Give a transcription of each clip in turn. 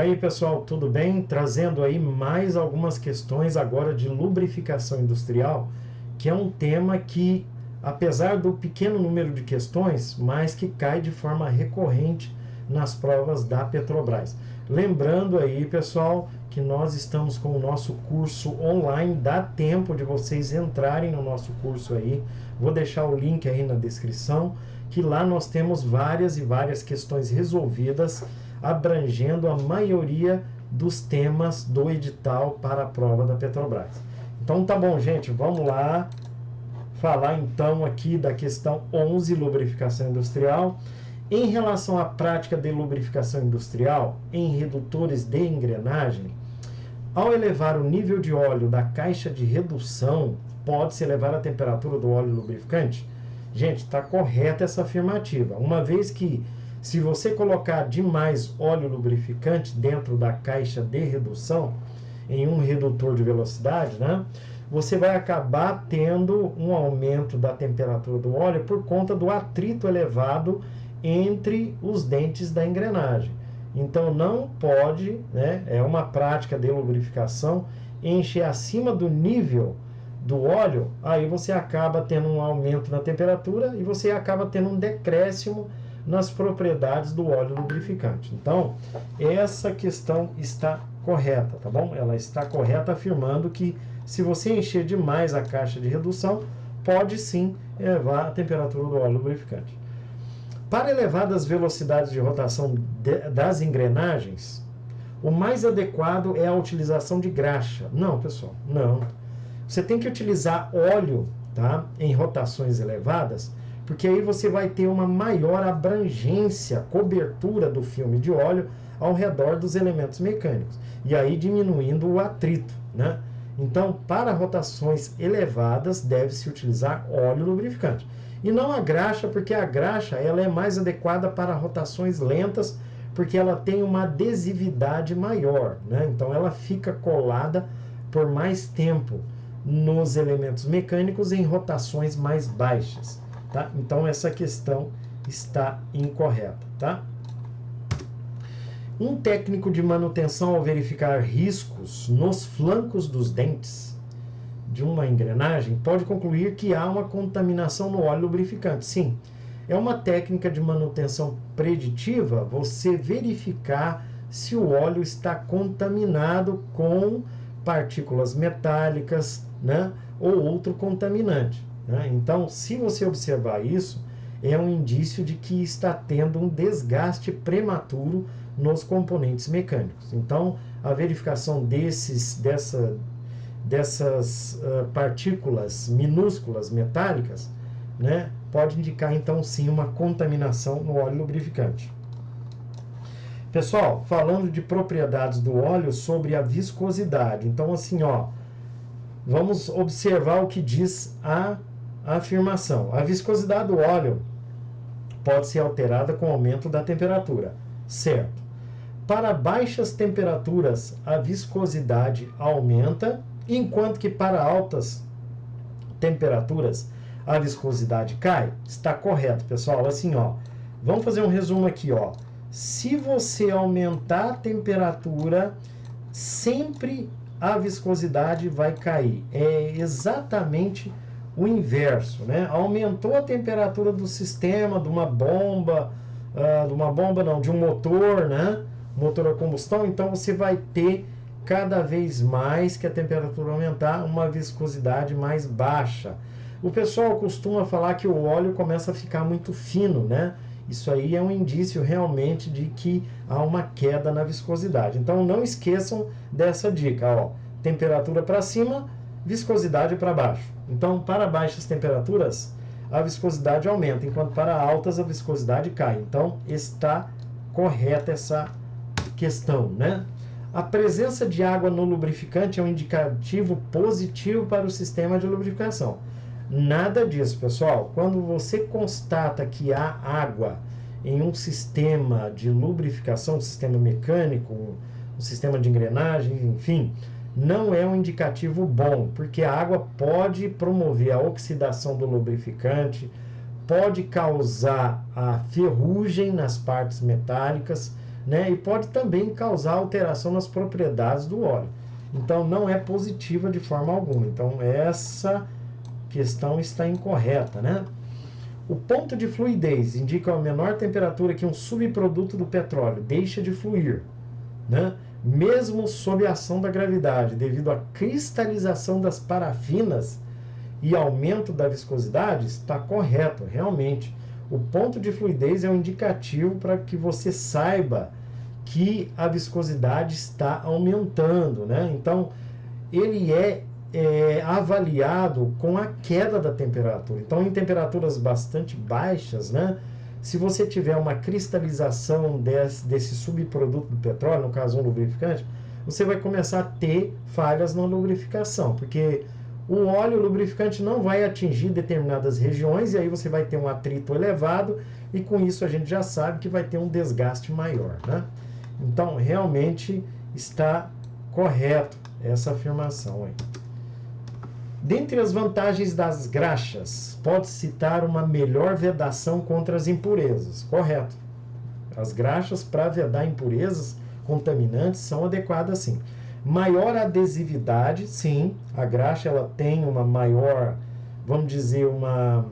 Aí pessoal, tudo bem? Trazendo aí mais algumas questões agora de lubrificação industrial, que é um tema que, apesar do pequeno número de questões, mas que cai de forma recorrente nas provas da Petrobras. Lembrando aí pessoal, que nós estamos com o nosso curso online, dá tempo de vocês entrarem no nosso curso aí, vou deixar o link aí na descrição, que lá nós temos várias e várias questões resolvidas, abrangendo a maioria dos temas do edital para a prova da Petrobras. Então tá bom, gente, vamos lá falar então aqui da questão 11, lubrificação industrial. Em relação à prática de lubrificação industrial em redutores de engrenagem, ao elevar o nível de óleo da caixa de redução, pode-se elevar a temperatura do óleo lubrificante? Gente, está correta essa afirmativa, uma vez que se você colocar demais óleo lubrificante dentro da caixa de redução, em um redutor de velocidade, né, você vai acabar tendo um aumento da temperatura do óleo por conta do atrito elevado entre os dentes da engrenagem. Então não pode, né, é uma prática de lubrificação, encher acima do nível do óleo, aí você acaba tendo um aumento na temperatura e você acaba tendo um decréscimo nas propriedades do óleo lubrificante. Então, essa questão está correta, tá bom? Ela está correta afirmando que se você encher demais a caixa de redução, pode sim elevar a temperatura do óleo lubrificante. Para elevadas velocidades de rotação das engrenagens, o mais adequado é a utilização de graxa. Não, pessoal, não. Você tem que utilizar óleo, tá, em rotações elevadas, porque aí você vai ter uma maior abrangência, cobertura do filme de óleo ao redor dos elementos mecânicos, e aí diminuindo o atrito, né? Então, para rotações elevadas, deve-se utilizar óleo lubrificante. E não a graxa, porque a graxa ela é mais adequada para rotações lentas, porque ela tem uma adesividade maior, né? Então, ela fica colada por mais tempo nos elementos mecânicos em rotações mais baixas, tá? Então, essa questão está incorreta, tá? Um técnico de manutenção, ao verificar riscos nos flancos dos dentes de uma engrenagem, pode concluir que há uma contaminação no óleo lubrificante. Sim, é uma técnica de manutenção preditiva você verificar se o óleo está contaminado com partículas metálicas, né, ou outro contaminante, né? Então, se você observar isso, é um indício de que está tendo um desgaste prematuro nos componentes mecânicos. Então, a verificação dessas partículas minúsculas metálicas, né, pode indicar então sim uma contaminação no óleo lubrificante. Pessoal, falando de propriedades do óleo sobre a viscosidade, então assim, ó, vamos observar o que diz a afirmação. A viscosidade do óleo pode ser alterada com o aumento da temperatura, certo? Para baixas temperaturas, a viscosidade aumenta, enquanto que para altas temperaturas, a viscosidade cai. Está correto, pessoal? Assim, ó, vamos fazer um resumo aqui, ó. Se você aumentar a temperatura, sempre a viscosidade vai cair. É exatamente o inverso, né? Aumentou a temperatura do sistema, de uma bomba, de um motor, né? Motor a combustão, então você vai ter cada vez mais que a temperatura aumentar, uma viscosidade mais baixa. O pessoal costuma falar que o óleo começa a ficar muito fino, né? Isso aí é um indício realmente de que há uma queda na viscosidade. Então não esqueçam dessa dica, ó. Temperatura para cima, viscosidade para baixo. Então, para baixas temperaturas, a viscosidade aumenta, enquanto para altas a viscosidade cai. Então, está correta essa questão, né? A presença de água no lubrificante é um indicativo positivo para o sistema de lubrificação. Nada disso, pessoal. Quando você constata que há água em um sistema de lubrificação, um sistema mecânico, um sistema de engrenagem, enfim, não é um indicativo bom, porque a água pode promover a oxidação do lubrificante, pode causar a ferrugem nas partes metálicas, né? E pode também causar alteração nas propriedades do óleo. Então não é positiva de forma alguma. Então essa questão está incorreta, né? O ponto de fluidez indica a menor temperatura que um subproduto do petróleo deixa de fluir, né? Mesmo sob a ação da gravidade, devido à cristalização das parafinas e aumento da viscosidade, está correto, realmente. O ponto de fluidez é um indicativo para que você saiba que a viscosidade está aumentando, né? Então, ele é avaliado com a queda da temperatura. Então, em temperaturas bastante baixas, né? Se você tiver uma cristalização desse subproduto do petróleo, no caso um lubrificante, você vai começar a ter falhas na lubrificação, porque o óleo lubrificante não vai atingir determinadas regiões e aí você vai ter um atrito elevado e com isso a gente já sabe que vai ter um desgaste maior, né? Então, realmente está correto essa afirmação aí. Dentre as vantagens das graxas, pode citar uma melhor vedação contra as impurezas. Correto. As graxas, para vedar impurezas contaminantes, são adequadas sim. Maior adesividade, sim. A graxa ela tem uma maior, vamos dizer, uma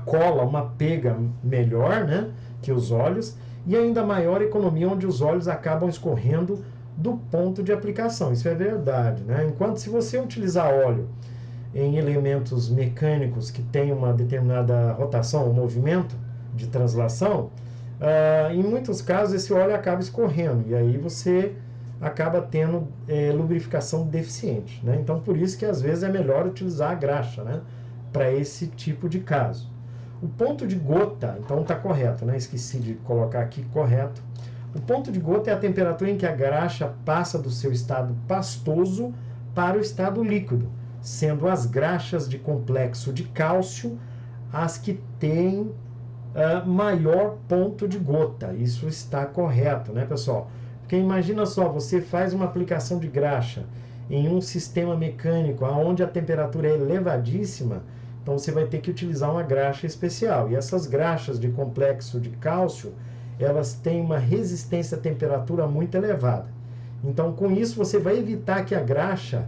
cola, uma pega melhor, né, que os óleos. E ainda maior economia, onde os óleos acabam escorrendo do ponto de aplicação. Isso é verdade, né? Enquanto se você utilizar óleo em elementos mecânicos que têm uma determinada rotação ou movimento de translação, em muitos casos esse óleo acaba escorrendo e aí você acaba tendo lubrificação deficiente, né? Então por isso que às vezes é melhor utilizar a graxa, né, para esse tipo de caso. O ponto de gota, então está correto, né? Esqueci de colocar aqui correto. O ponto de gota é a temperatura em que a graxa passa do seu estado pastoso para o estado líquido, sendo as graxas de complexo de cálcio as que têm maior ponto de gota. Isso está correto, né, pessoal? Porque imagina só, você faz uma aplicação de graxa em um sistema mecânico onde a temperatura é elevadíssima, então você vai ter que utilizar uma graxa especial. E essas graxas de complexo de cálcio, elas têm uma resistência à temperatura muito elevada. Então, com isso, você vai evitar que a graxa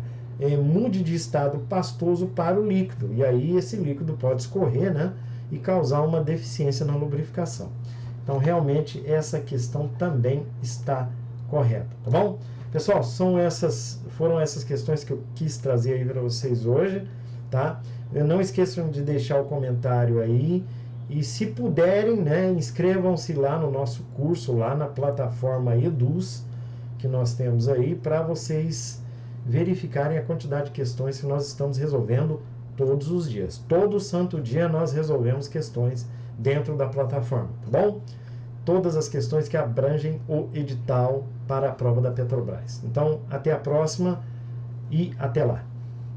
mude de estado pastoso para o líquido. E aí esse líquido pode escorrer, né, e causar uma deficiência na lubrificação. Então, realmente, essa questão também está correta, tá bom? Pessoal, foram essas questões que eu quis trazer aí para vocês hoje, tá? Não esqueçam de deixar o comentário aí. E se puderem, né, inscrevam-se lá no nosso curso, lá na plataforma Eduz, que nós temos aí, para vocês verificarem a quantidade de questões que nós estamos resolvendo todos os dias. Todo santo dia nós resolvemos questões dentro da plataforma, tá bom? Todas as questões que abrangem o edital para a prova da Petrobras. Então, até a próxima e até lá.